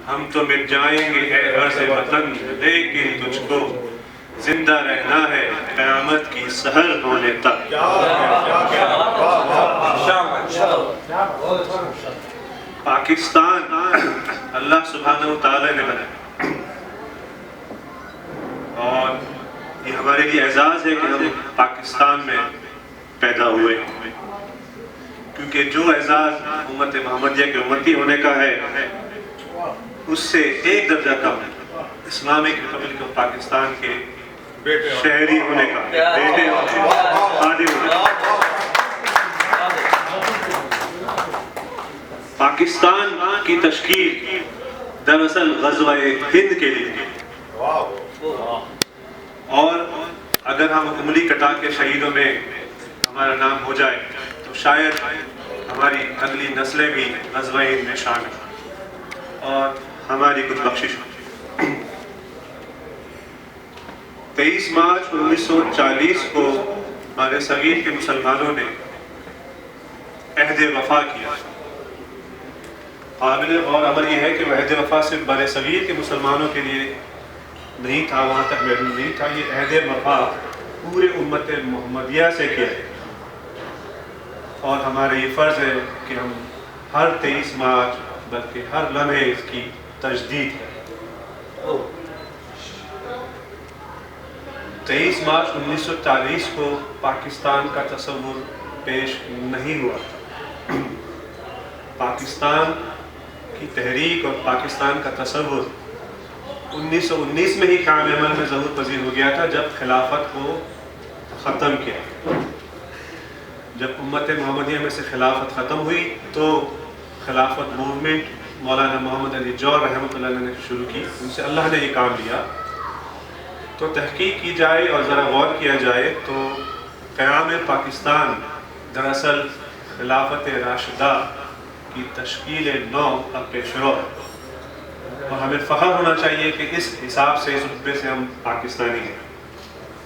ہم تو مٹ جائیں گے اے عرض وطن، لیکن تجھ کو زندہ رہنا ہے قیامت کی سحر ہونے تک۔ پاکستان اللہ سبحانہ وتعالی نے بنایا، اور یہ ہمارے لیے اعزاز ہے کہ ہم پاکستان میں پیدا ہوئے، کیونکہ جو اعزاز امت محمدیہ کے امتی ہونے کا ہے اس سے ایک درجہ کم ہے اسلامک ریپبلک آف پاکستان کے شہری ہونے کا، بیٹے ہونے کا، خادم ہونے کا۔ پاکستان کی تشکیل دراصل غزوہ ہند کے لیے، اور اگر ہم انگلی کٹا کے شہیدوں میں ہمارا نام ہو جائے تو شاید ہماری اگلی نسلیں بھی غزوہ ہند میں شامل اور ہماری کچھ بخشش ہو۔ 23 مارچ 1940 کو بر صغیر کے مسلمانوں نے عہد وفا کیا۔ قابل غور عمل یہ ہے کہ وہ عہد وفا صرف بر صغیر کے مسلمانوں کے لیے نہیں تھا، وہاں تک محدود نہیں تھا، یہ عہد وفا پورے امت محمدیہ سے کیا ہے، اور ہمارا یہ فرض ہے کہ ہم ہر 23 مارچ بلکہ ہر لمحے اس کی تجدید کریں۔ 23 مارچ 1940 کو پاکستان کا تصور پیش نہیں ہوا تھا۔ پاکستان کی تحریک اور پاکستان کا تصور 1919 میں ہی قائم عمل میں ظہور پذیر ہو گیا تھا، جب خلافت کو ختم کیا۔ جب امت محمدیہ میں سے خلافت ختم ہوئی تو خلافت موومنٹ مولانا محمد علی جوہر رحمۃ اللہ علیہ نے شروع کی، ان سے اللہ نے یہ کام لیا۔ تو تحقیق کی جائے اور ذرا غور کیا جائے تو قیام پاکستان دراصل خلافت راشدہ کی تشکیل نو کا پیش رو ہے، اور ہمیں فخر ہونا چاہیے کہ اس حساب سے، اس رتبے سے ہم پاکستانی ہیں،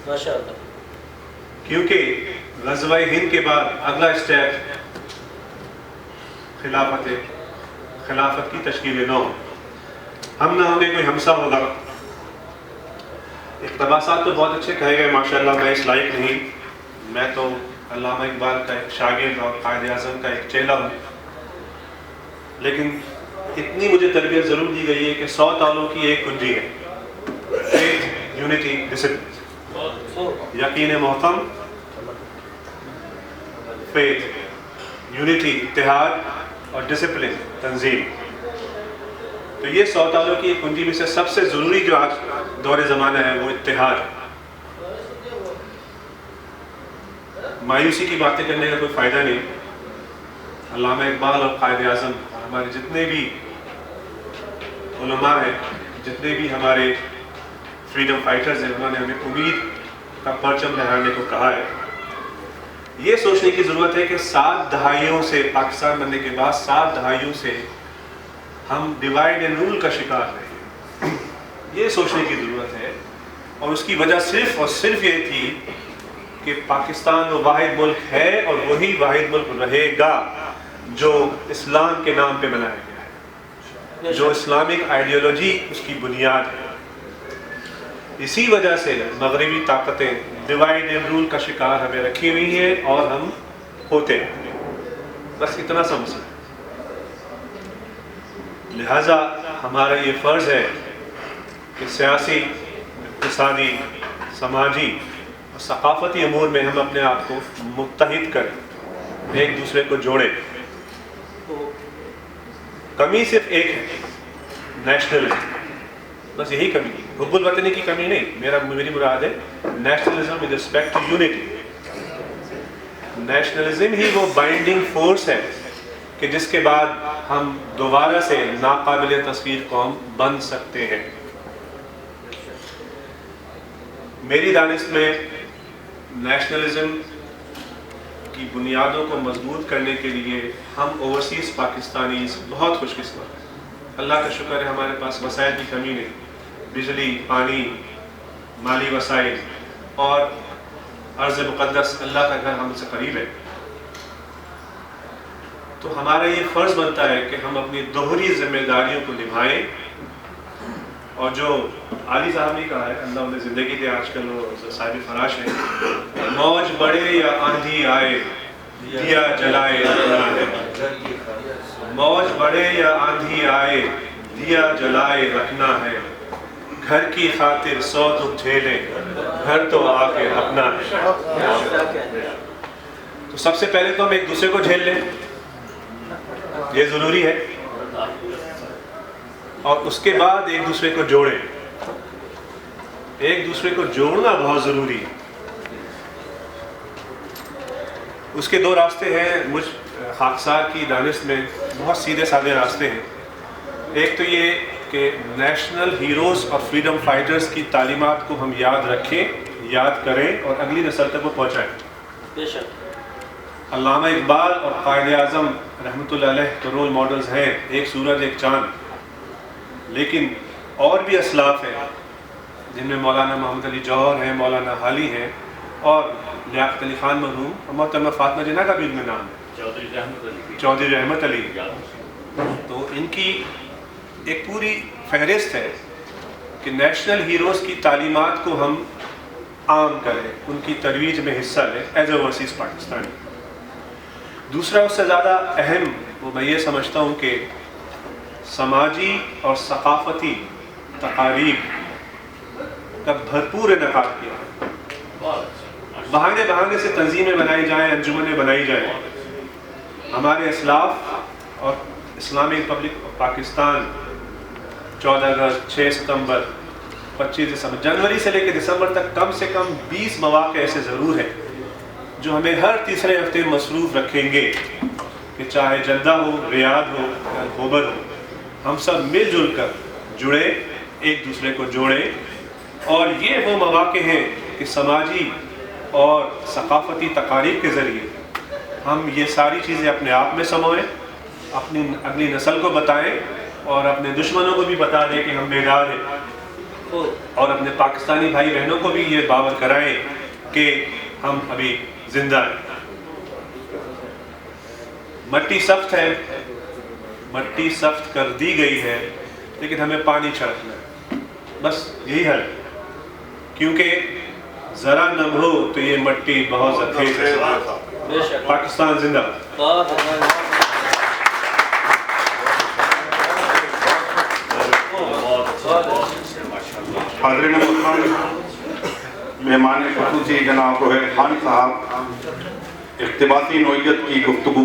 ماشاءاللہ۔ کیونکہ غزوہ ہند کے بعد اگلا اسٹیپ خلافت کی تشکیل نو۔ ہم نہ ہمیں کوئی ہمسا ہوگا۔ اقتباسات تو بہت اچھے کہے گئے ماشاءاللہ، میں اس لائق نہیں، میں تو علامہ اقبال کا ایک شاگرد اور قائد اعظم کا ایک چیلا ہوں، لیکن اتنی مجھے تربیت ضرور دی گئی ہے کہ 100 تالوں کی ایک کنجی ہے: فیتھ، یونٹی، ڈسپلن۔ یقین محکم، فیتھ، یونٹی، اتحاد، اور ڈسپلن، تنظیم۔ تو یہ 100 تالوں کی ایک کنجی میں سے سب سے ضروری جو آج دور زمانہ ہے وہ اتحاد ہے۔ مایوسی کی باتیں کرنے کا کوئی فائدہ نہیں۔ علامہ اقبال اور قائد اعظم اور ہمارے جتنے بھی علماء ہیں، جتنے بھی ہمارے فریڈم فائٹرز ہیں، انہوں نے ہمیں امید کا پرچم لہرانے کو کہا ہے۔ یہ سوچنے کی ضرورت ہے کہ 7 دہائیوں سے، پاکستان بننے کے بعد 7 دہائیوں سے ہم ڈیوائیڈ اینڈ رول کا شکار رہے ہیں۔ یہ سوچنے کی ضرورت ہے، اور اس کی وجہ صرف اور صرف یہ تھی کہ پاکستان وہ واحد ملک ہے اور وہی واحد ملک رہے گا جو اسلام کے نام پہ بنایا گیا ہے، جو اسلامک آئیڈیالوجی اس کی بنیاد ہے۔ اسی وجہ سے مغربی طاقتیں ڈیوائیڈ اینڈ رول کا شکار ہمیں رکھی ہوئی ہیں اور ہم ہوتے ہیں۔ بس اتنا سا مسئلہ ہے۔ لہٰذا ہمارا یہ فرض ہے کہ سیاسی، اقتصادی، سماجی اور ثقافتی امور میں ہم اپنے آپ کو متحد کریں، ایک دوسرے کو جوڑیں۔ کمی صرف ایک ہے: نیشنلزم۔ بس یہی کمی ہے، حب الوطنی کی کمی نہیں، میری مراد ہے nationalism with respect to unity. Nationalism ہی وہ بائنڈنگ فورس ہے کہ جس کے بعد ہم دوبارہ سے ناقابل تصویر قوم بن سکتے ہیں۔ میری دانست میں نیشنلزم کی بنیادوں کو مضبوط کرنے کے لیے ہم اوورسیز پاکستانیز بہت خوش قسمت ہیں۔ اللہ کا شکر ہے ہمارے پاس وسائل کی کمی نہیں، بجلی، پانی، مالی وسائل، اور ارض مقدس اللہ کا گھر ہم سے قریب ہے۔ تو ہمارا یہ فرض بنتا ہے کہ ہم اپنی دوہری ذمہ داریوں کو نبھائیں اور جو علی صاحب نے کہا ہے اللہ انہیں زندگی دے، آج کل وہ صاحب فراش ہے، موج بڑھے یا آندھی آئے دیا جلائے رکھنا ہے، موج بڑھے یا آندھی آئے دیا جلائے رکھنا ہے، گھر کی خاطر 100 دکھ جھیلے گھر تو آ کے اپنا ہے۔ تو سب سے پہلے تو ہم ایک دوسرے کو جھیل لیں، یہ ضروری ہے، اور اس کے بعد ایک دوسرے کو جوڑیں۔ ایک دوسرے کو جوڑنا بہت ضروری ہے۔ اس کے 2 راستے ہیں مجھ خاکسار کی دانش میں، بہت سیدھے سادے راستے ہیں۔ ایک تو یہ کہ نیشنل ہیروز اور فریڈم فائٹرز کی تعلیمات کو ہم یاد رکھیں، یاد کریں اور اگلی نسل تک وہ پہنچائیں۔ بے شک علامہ اقبال اور قائد اعظم رحمۃ اللہ علیہ تو رول ماڈلز ہیں، ایک سورج ایک چاند، لیکن اور بھی اسلاف ہیں جن میں مولانا محمد علی جوہر ہیں، مولانا حالی ہیں، اور لیاقت علی خان مرحوم اور محترمہ فاطمہ جناح کا بھی ان میں نام ہے، چودھری رحمت علی۔ تو ان کی ایک پوری فہرست ہے کہ نیشنل ہیروز کی تعلیمات کو ہم عام کریں، ان کی ترویج میں حصہ لیں ایز اے اوورسیز پاکستانی۔ دوسرا اس سے زیادہ اہم وہ میں یہ سمجھتا ہوں کہ سماجی اور ثقافتی تقاریب کا بھرپور انعقاد کیا، بہانے سے تنظیمیں بنائی جائیں، انجمنیں بنائی جائیں۔ ہمارے اسلاف اور اسلامی ریپبلک آف پاکستان 14 اگست، 6 ستمبر، 25 دسمبر، جنوری سے لے کے دسمبر تک کم سے کم 20 مواقع ایسے ضرور ہیں جو ہمیں ہر تیسرے ہفتے مصروف رکھیں گے، کہ چاہے جدہ ہو، ریاض ہو یا گوبر ہو، ہم سب مل جل کر جڑے، ایک دوسرے کو جوڑیں۔ اور یہ وہ مواقع ہیں کہ سماجی اور ثقافتی تقاریب کے ذریعے ہم یہ ساری چیزیں اپنے آپ میں سموئیں، اپنی اگلی نسل کو بتائیں، اور اپنے دشمنوں کو بھی بتا دیں کہ ہم بیدار ہیں، اور اپنے پاکستانی بھائی بہنوں کو بھی یہ باور کرائیں کہ ہم ابھی زندہ ہیں۔ مٹی سخت ہے، مٹی سخت کر دی گئی ہے، لیکن ہمیں پانی چھڑکنا ہے، بس یہی حل، کیونکہ ذرا نم ہو تو یہ مٹی بہت زخیز ہے۔ پاکستان زندہ۔ حاضرین محترم، مہمان خصوصی جناب گوہر خان صاحب اقتباسی نوعیت کی گفتگو